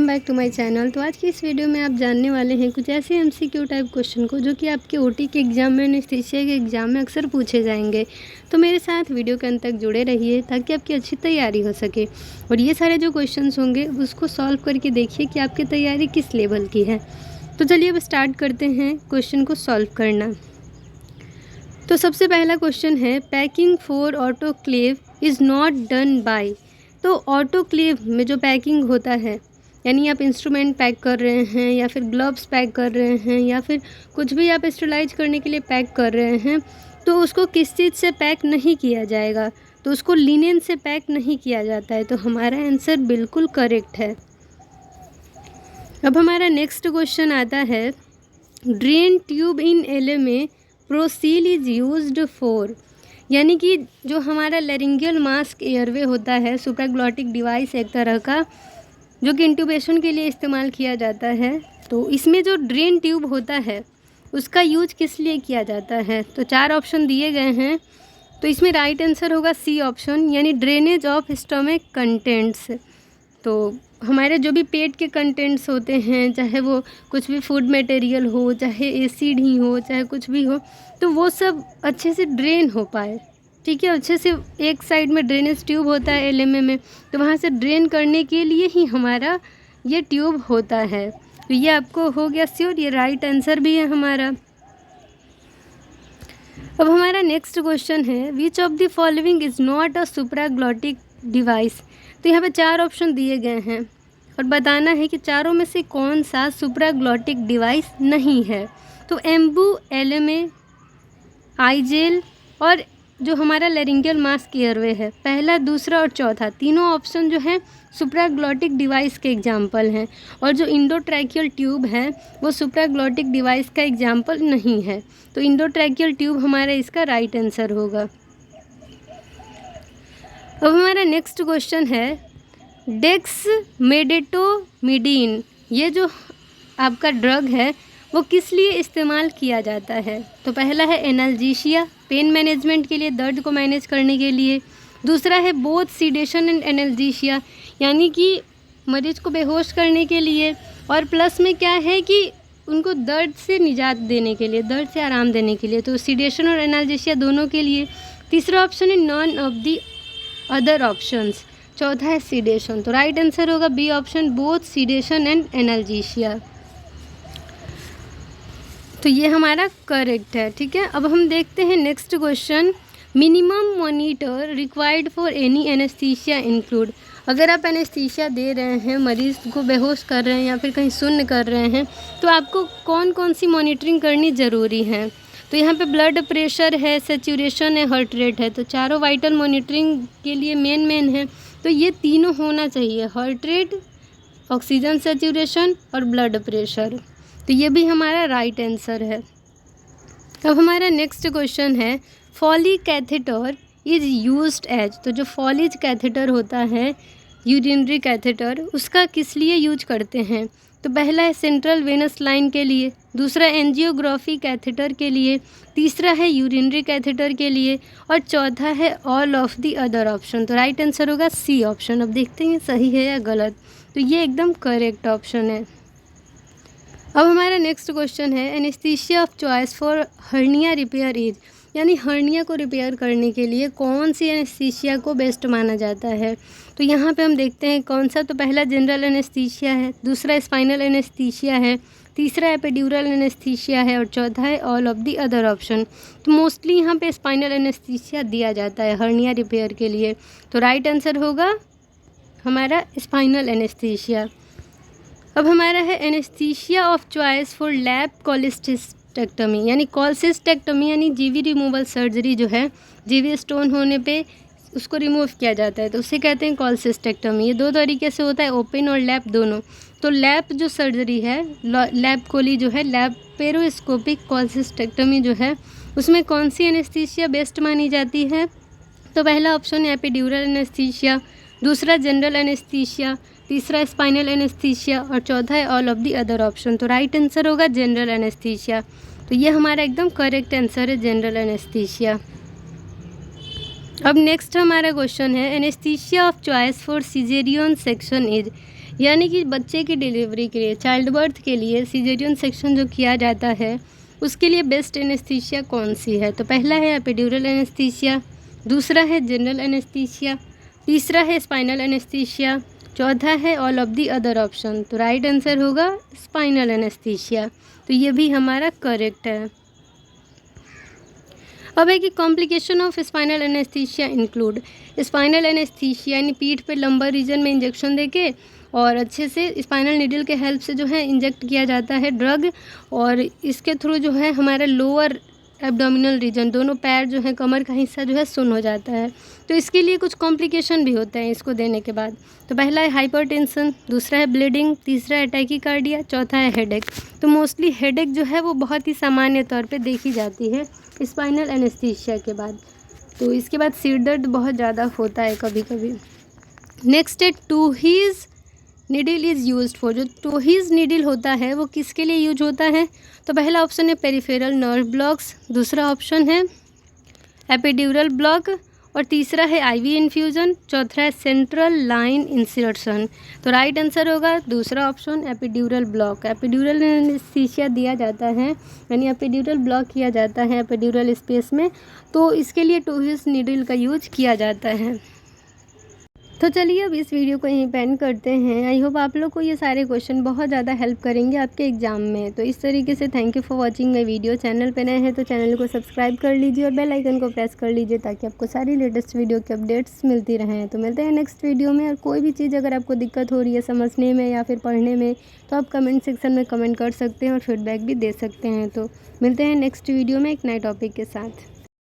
Welcome back to my channel. तो आज की इस वीडियो में आप जानने वाले हैं कुछ ऐसे एमसीक्यू टाइप क्वेश्चन को जो कि आपके ओटी के एग्ज़ाम में, एनेस्थीसिया के एग्ज़ाम में अक्सर पूछे जाएंगे। तो मेरे साथ वीडियो के अंत तक जुड़े रहिए ताकि आपकी अच्छी तैयारी हो सके। और ये सारे जो क्वेश्चन होंगे उसको सॉल्व करके देखिए कि आपकी तैयारी किस लेवल की है। तो चलिए अब स्टार्ट करते हैं क्वेश्चन को सॉल्व करना। तो सबसे पहला क्वेश्चन है, packing for autoclave is not done by. तो ऑटोक्लेव में जो पैकिंग होता है, यानी आप इंस्ट्रूमेंट पैक कर रहे हैं या फिर ग्लव्स पैक कर रहे हैं या फिर कुछ भी आप स्टरलाइज करने के लिए पैक कर रहे हैं, तो उसको किस चीज़ से पैक नहीं किया जाएगा, तो उसको लिनेन से पैक नहीं किया जाता है। तो हमारा आंसर बिल्कुल करेक्ट है। अब हमारा नेक्स्ट क्वेश्चन आता है, drain tube in LMA ProSeal is used for. यानी कि जो हमारा लैरिंजियल मास्क एयरवे होता है, सुप्राग्लॉटिक डिवाइस एक तरह का, जो कि इंट्यूबेशन के लिए इस्तेमाल किया जाता है। तो इसमें जो ड्रेन ट्यूब होता है उसका यूज किस लिए किया जाता है? तो 4 ऑप्शन दिए गए हैं। तो इसमें राइट आंसर होगा सी ऑप्शन, यानी ड्रेनेज ऑफ स्टमक कंटेंट्स। तो हमारे जो भी पेट के कंटेंट्स होते हैं, चाहे वो कुछ भी फूड मटेरियल हो, चाहे एसिड ही हो, चाहे कुछ भी हो, तो वो सब अच्छे से ड्रेन हो पाए। ठीक है, अच्छे से एक साइड में ड्रेनेज ट्यूब होता है एलएमए में, तो वहाँ से ड्रेन करने के लिए ही हमारा ये ट्यूब होता है। तो ये आपको हो गया श्योर, ये राइट आंसर भी है हमारा। अब हमारा नेक्स्ट क्वेश्चन है, which of the following is not a supraglottic device. तो यहाँ पे 4 ऑप्शन दिए गए हैं और बताना है कि चारों में से कौन सा सुप्राग्लॉटिक डिवाइस नहीं है। तो एम्बू, एलएमए, आईजेल और जो हमारा लैरिंजियल मास्क एयरवे है, पहला, दूसरा और चौथा, तीनों ऑप्शन जो है सुप्राग्लॉटिक डिवाइस के एग्जाम्पल हैं। और जो इंडोट्रैकियल ट्यूब है वो सुप्राग्लॉटिक डिवाइस का एग्जाम्पल नहीं है। तो इंडोट्रैकियल ट्यूब हमारा इसका राइट आंसर होगा। अब हमारा नेक्स्ट क्वेश्चन है, डेक्समेडेटोमिडीन, ये जो आपका ड्रग है वो किस लिए इस्तेमाल किया जाता है? तो पहला है एनाल्जीशिया, पेन मैनेजमेंट के लिए, दर्द को मैनेज करने के लिए। दूसरा है बोथ सीडेशन एंड एनाल्जीशिया, यानी कि मरीज को बेहोश करने के लिए, और प्लस में क्या है कि उनको दर्द से निजात देने के लिए, दर्द से आराम देने के लिए। तो सीडेशन और एनाल्जीशिया दोनों के लिए। तीसरा ऑप्शन है none of the other options. चौथा है सीडेशन। तो राइट आंसर होगा B option, both sedation and analgesia. तो ये हमारा करेक्ट है। ठीक है, अब हम देखते हैं next question, minimum monitor required for any anaesthesia include. अगर आप एनेस्थीसिया दे रहे हैं, मरीज़ को बेहोश कर रहे हैं या फिर कहीं सुन्न कर रहे हैं, तो आपको कौन कौन सी मॉनिटरिंग करनी ज़रूरी है? तो यहाँ पे ब्लड प्रेशर है, सैचुरेशन है, हार्ट रेट है। तो चारों वाइटल मॉनिटरिंग के लिए मेन है, तो ये तीनों होना चाहिए, हार्ट रेट, ऑक्सीजन सैचुरेशन और ब्लड प्रेशर। तो ये भी हमारा राइट आंसर है। अब हमारा नेक्स्ट क्वेश्चन है, Foley catheter is used as. तो जो फॉलीज कैथेटर होता है, यूरिनरी कैथेटर, उसका किस लिए यूज करते हैं? तो पहला है सेंट्रल वेनस लाइन के लिए, दूसरा एंजियोग्राफी कैथेटर के लिए, तीसरा है यूरिनरी कैथेटर के लिए, और चौथा है all of the other option. तो राइट आंसर होगा सी ऑप्शन। अब देखते हैं सही है या गलत। तो ये एकदम करेक्ट ऑप्शन है। अब हमारा नेक्स्ट क्वेश्चन है, anaesthesia of choice for hernia repair is. यानी हर्निया को रिपेयर करने के लिए कौन सी एनेस्थीसिया को बेस्ट माना जाता है? तो यहाँ पे हम देखते हैं कौन सा। तो पहला जनरल एनेस्थीसिया है, दूसरा स्पाइनल एनेस्थीसिया है, तीसरा एपिड्यूरल एनेस्थीसिया है और चौथा है all of the other option. तो मोस्टली यहाँ पे स्पाइनल एनेस्थीसिया दिया जाता है हर्निया रिपेयर के लिए। तो राइट आंसर होगा हमारा स्पाइनल एनेस्थीसिया। अब हमारा है anaesthesia of choice for lap cholecystectomy. यानी कोलेसिस्टेक्टमी यानी जीवी रिमूवल सर्जरी जो है, जीवी स्टोन होने पे उसको रिमूव किया जाता है, तो उसे कहते हैं कोलेसिस्टेक्टमी। ये 2 तरीके से होता है, ओपन और लैप दोनों। तो लैप जो सर्जरी है, लैप कोली जो है, लैपेरोस्कोपिक कोलेसिस्टेक्टमी जो है, उसमें कौन सी एनेस्थीसिया बेस्ट मानी जाती है? तो पहला ऑप्शन है एपिड्यूरल एनेस्थीसिया, दूसरा जनरल एनेस्थीसिया, तीसरा स्पाइनल एनेस्थीसिया और चौथा है all of the other option. तो राइट आंसर होगा जनरल एनेस्थीसिया। तो ये हमारा एकदम करेक्ट आंसर है, जनरल एनेस्थीसिया। अब नेक्स्ट हमारा क्वेश्चन है, anaesthesia of choice for caesarean section is. यानी कि बच्चे की डिलीवरी के लिए, चाइल्ड बर्थ के लिए सिजेरियन सेक्शन जो किया जाता है उसके लिए बेस्ट एनेस्थीसिया कौन सी है? तो पहला है एपिड्यूरल एनेस्थीसिया, दूसरा है जनरल एनेस्थीसिया, तीसरा है स्पाइनल एनेस्थीसिया, चौथा है all of the other option. तो राइट आंसर होगा स्पाइनल एनेस्थीसिया। तो ये भी हमारा करेक्ट है। अब है कि complication of spinal anaesthesia include, spinal anaesthesia यानी पीठ पे लंबर रीजन में इंजेक्शन देके और अच्छे से स्पाइनल नीडल के हेल्प से जो है इंजेक्ट किया जाता है ड्रग, और इसके थ्रू जो है हमारा लोअर एब्डोमिनल रीजन, दोनों पैर जो है, कमर का हिस्सा जो है सुन्न हो जाता है। तो इसके लिए कुछ कॉम्प्लिकेशन भी होते हैं इसको देने के बाद। तो पहला है हाइपरटेंशन, दूसरा है ब्लीडिंग, तीसरा है टैकीकार्डिया, चौथा है हेडेक। तो मोस्टली हेडेक जो है वो बहुत ही सामान्य तौर पे देखी जाती है स्पाइनल एनेस्थीसिया के बाद। तो इसके बाद सिर दर्द बहुत ज़्यादा होता है कभी कभी। नेक्स्ट है टूहीज़ नीडल इज़ यूज्ड फॉर, जो टूहीज़ नीडल होता है वो किसके लिए यूज होता है? तो पहला ऑप्शन है पेरिफेरल नर्व ब्लॉक्स, दूसरा ऑप्शन है एपिड्यूरल ब्लॉक, और तीसरा है आईवी इन्फ्यूज़न, चौथा है सेंट्रल लाइन इंसर्शन। तो राइट आंसर होगा दूसरा option epidural block. Epidural anaesthesia दिया जाता है यानी एपिड्यूरल ब्लॉक किया जाता है एपिड्यूरल स्पेस में, तो इसके लिए टूहीज़ नीडल का यूज किया जाता है। तो चलिए अब इस वीडियो को यहीं पे एंड करते हैं। आई होप आप लोग को ये सारे क्वेश्चन बहुत ज़्यादा हेल्प करेंगे आपके एग्जाम में। तो इस तरीके से thank you for watching my video. Channel पे नए हैं तो चैनल को सब्सक्राइब कर लीजिए और बेल आइकन को प्रेस कर लीजिए ताकि आपको सारी लेटेस्ट वीडियो के अपडेट्स मिलती रहें। तो मिलते हैं नेक्स्ट वीडियो में। और कोई भी चीज़ अगर आपको दिक्कत हो रही है समझने में या फिर पढ़ने में तो आप कमेंट सेक्शन में कमेंट कर सकते हैं और फीडबैक भी दे सकते हैं। तो मिलते हैं नेक्स्ट वीडियो में एक नए टॉपिक के साथ।